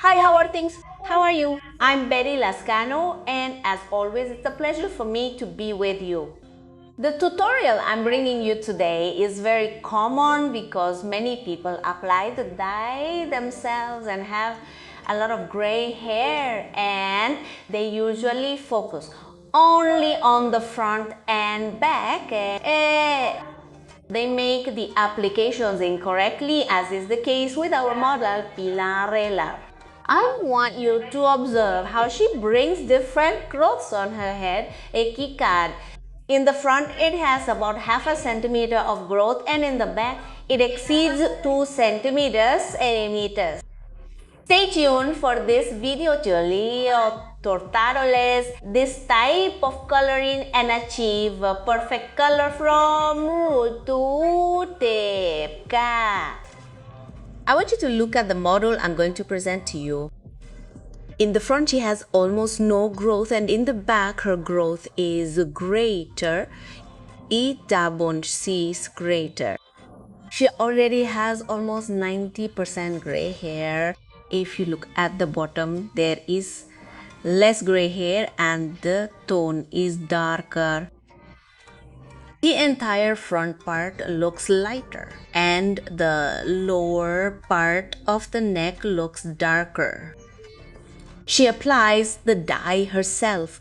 Hi, how are things? How are you? I'm Betty Lascano, and as always, it's a pleasure for me to be with you. The tutorial I'm bringing you today is very common because many people apply the dye themselves and have a lot of gray hair, and they usually focus only on the front and back. They make the applications incorrectly, as is the case with our model Pilarela. I want you to observe how she brings different growths on her head, a keycard. In the front, it has about half a centimeter of growth, and in the back, it exceeds 2 centimeters and meters. Stay tuned for this video to tortaroles this type of coloring and achieve a perfect color from root to tip. I want you to look at the model I'm going to present to you. In the front, she has almost no growth, and in the back, her growth is greater. Sees greater. She already has almost 90% gray hair. If you look at the bottom, there is less gray hair and the tone is darker. The entire front part looks lighter and the lower part of the neck looks darker. She applies the dye herself.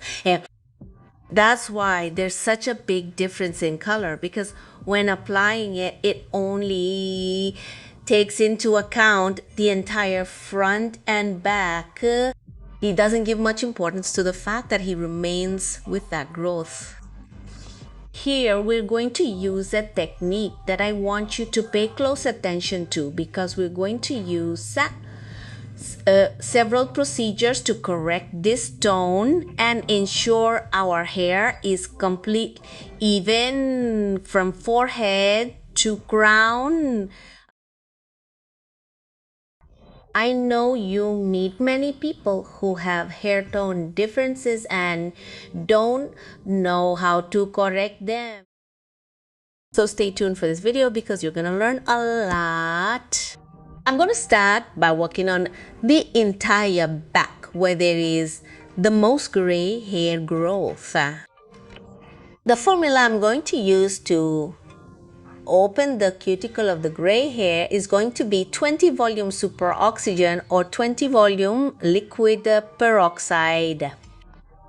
That's why there's such a big difference in color, because when applying it, it only takes into account the entire front and back. He doesn't give much importance to the fact that he remains with that growth. Here we're going to use a technique that I want you to pay close attention to, because we're going to use several procedures to correct this tone and ensure our hair is complete, even from forehead to crown. I know you meet many people who have hair tone differences and don't know how to correct them. So stay tuned for this video because you're gonna learn a lot. I'm going to start by working on the entire back where there is the most gray hair growth. The formula I'm going to use to open the cuticle of the gray hair is going to be 20 volume super oxygen or 20 volume liquid peroxide.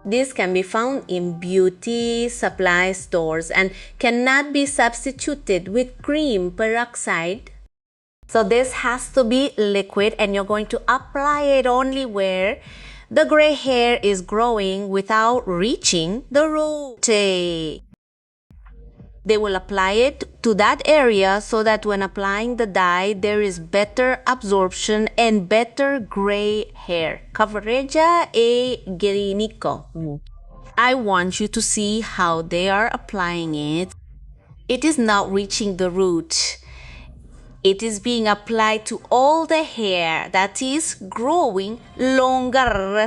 This can be found in beauty supply stores and cannot be substituted with cream peroxide. So this has to be liquid, and you're going to apply it only where the gray hair is growing without reaching the root. They will apply it to that area so that when applying the dye, there is better absorption and better gray hair. Coverage e greenico. I want you to see how they are applying it. It is not reaching the root. It is being applied to all the hair that is growing longer.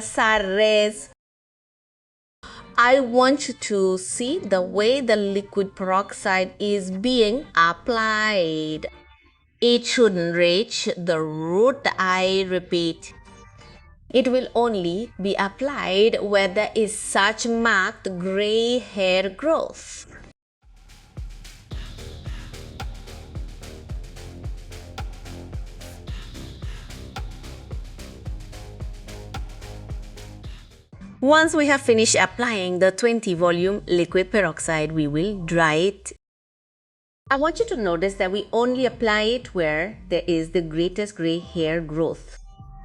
I want you to see the way the liquid peroxide is being applied. It shouldn't reach the root, I repeat. It will only be applied where there is such marked gray hair growth. Once we have finished applying the 20 volume liquid peroxide, we will dry it. I want you to notice that we only apply it where there is the greatest gray hair growth.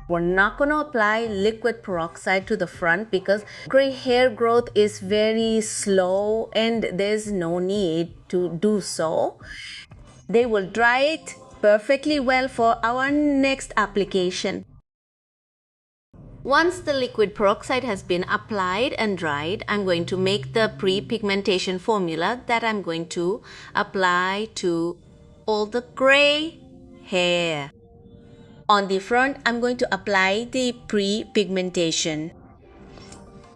We're not going to apply liquid peroxide to the front because gray hair growth is very slow and there's no need to do so. They will dry it perfectly well for our next application. Once the liquid peroxide has been applied and dried, I'm going to make the pre-pigmentation formula that I'm going to apply to all the gray hair. On the front, I'm going to apply the pre-pigmentation.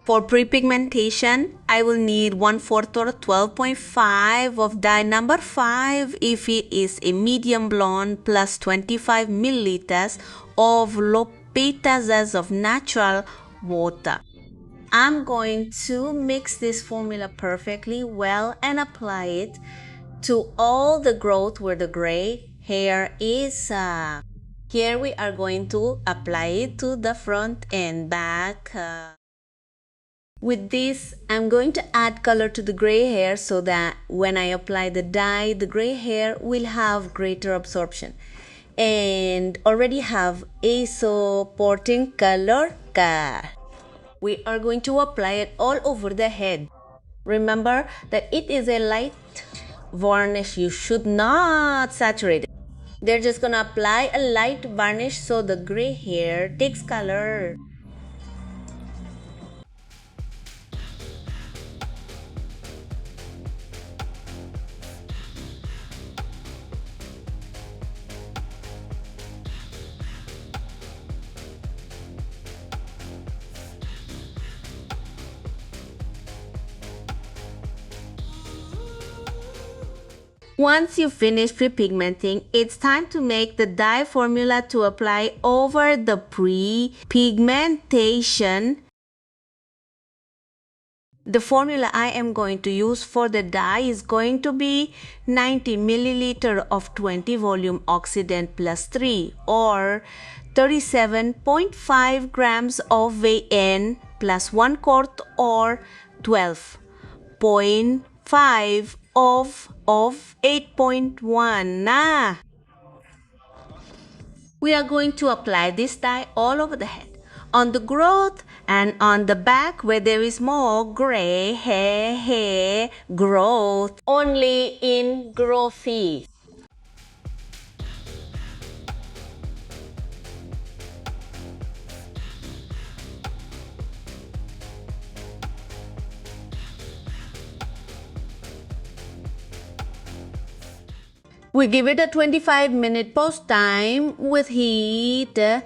For pre-pigmentation, I will need 1/4 or 12.5 of dye number 5 if it is a medium blonde plus 25 milliliters of low pitazas of natural water. I'm going to mix this formula perfectly well and apply it to all the growth where the gray hair is. Here we are going to apply it to the front and back. With this, I'm going to add color to the gray hair so that when I apply the dye, the gray hair will have greater absorption and already have a supporting color. We are going to apply it all over the head. Remember that it is a light varnish. You should not saturate it. They're just gonna apply a light varnish so the gray hair takes color. Once you finish pre-pigmenting, it's time to make the dye formula to apply over the pre-pigmentation. The formula I am going to use for the dye is going to be 90 milliliter of 20 volume oxidant plus 3 or 37.5 grams of VN plus 1 quart or 12.5 of 8.1. We are going to apply this dye all over the head, on the growth and on the back where there is more gray hair growth, only in growthy. We give it a 25-minute post time with heat. And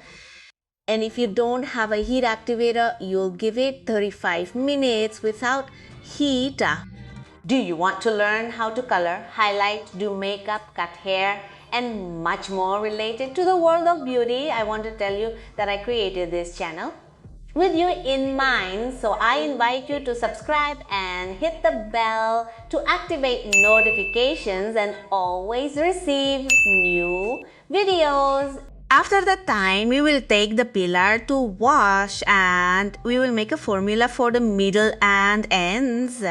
if you don't have a heat activator, you'll give it 35 minutes without heat. Do you want to learn how to color, highlight, do makeup, cut hair, and much more related to the world of beauty? I want to tell you that I created this channel with you in mind, so I invite you to subscribe and hit the bell to activate notifications and always receive new videos. After that time, we will take the pillar to wash and we will make a formula for the middle and ends.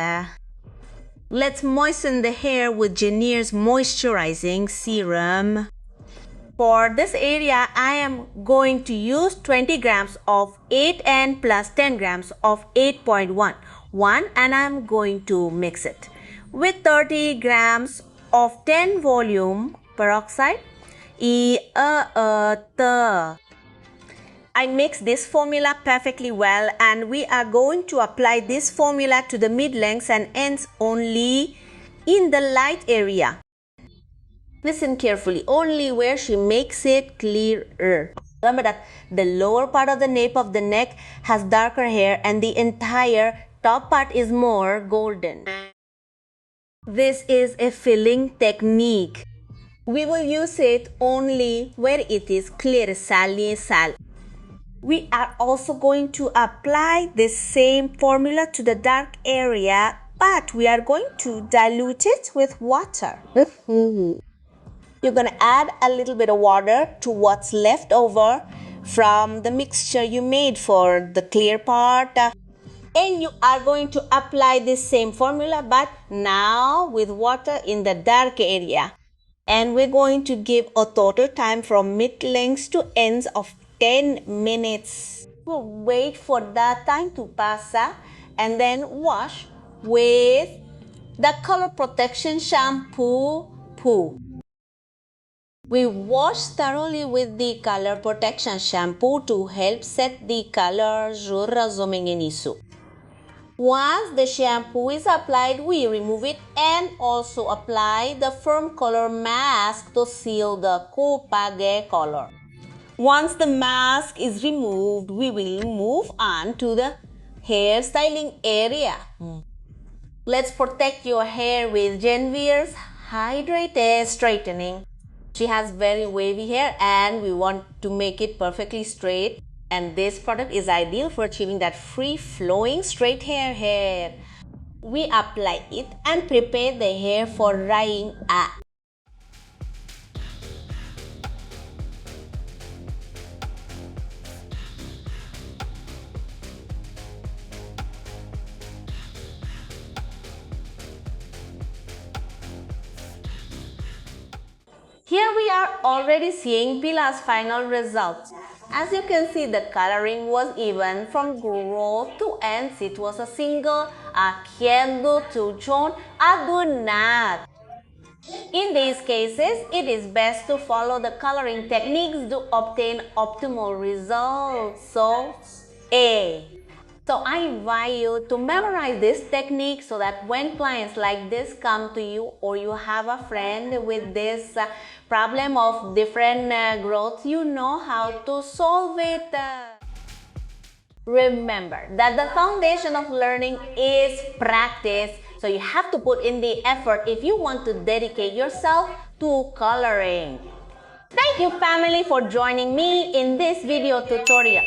Let's moisten the hair with Garnier's moisturizing serum. For this area, I am going to use 20 grams of 8N plus 10 grams of 8.1 and I'm going to mix it with 30 grams of 10 volume peroxide. I mix this formula perfectly well and we are going to apply this formula to the mid-lengths and ends only in the light area. Listen carefully, only where she makes it clearer. Remember that the lower part of the nape of the neck has darker hair and the entire top part is more golden. This is a filling technique. We will use it only where it is clear, sal. We are also going to apply the same formula to the dark area, but we are going to dilute it with water. You're going to add a little bit of water to what's left over from the mixture you made for the clear part. And you are going to apply this same formula but now with water in the dark area. And we're going to give a total time from mid-lengths to ends of 10 minutes. We'll wait for that time to pass and then wash with the color protection shampoo. We wash thoroughly with the color protection shampoo to help set the color zooming in isu. Once the shampoo is applied, we remove it and also apply the firm color mask to seal the kupage color. Once the mask is removed, we will move on to the hair styling area. Let's protect your hair with Genevier's Hydrated Straightening. She has very wavy hair and we want to make it perfectly straight, and this product is ideal for achieving that free flowing straight hair. We apply it and prepare the hair for drying. Here we are already seeing Pila's final results. As you can see, the coloring was even from growth to ends. It was a single kendo to chon adunat. In these cases, it is best to follow the coloring techniques to obtain optimal results. So I invite you to memorize this technique so that when clients like this come to you, or you have a friend with this problem of different growth, you know how to solve it. Remember that the foundation of learning is practice. So you have to put in the effort if you want to dedicate yourself to coloring. Thank you, family, for joining me in this video tutorial.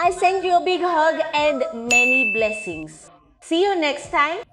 I send you a big hug and many blessings. See you next time.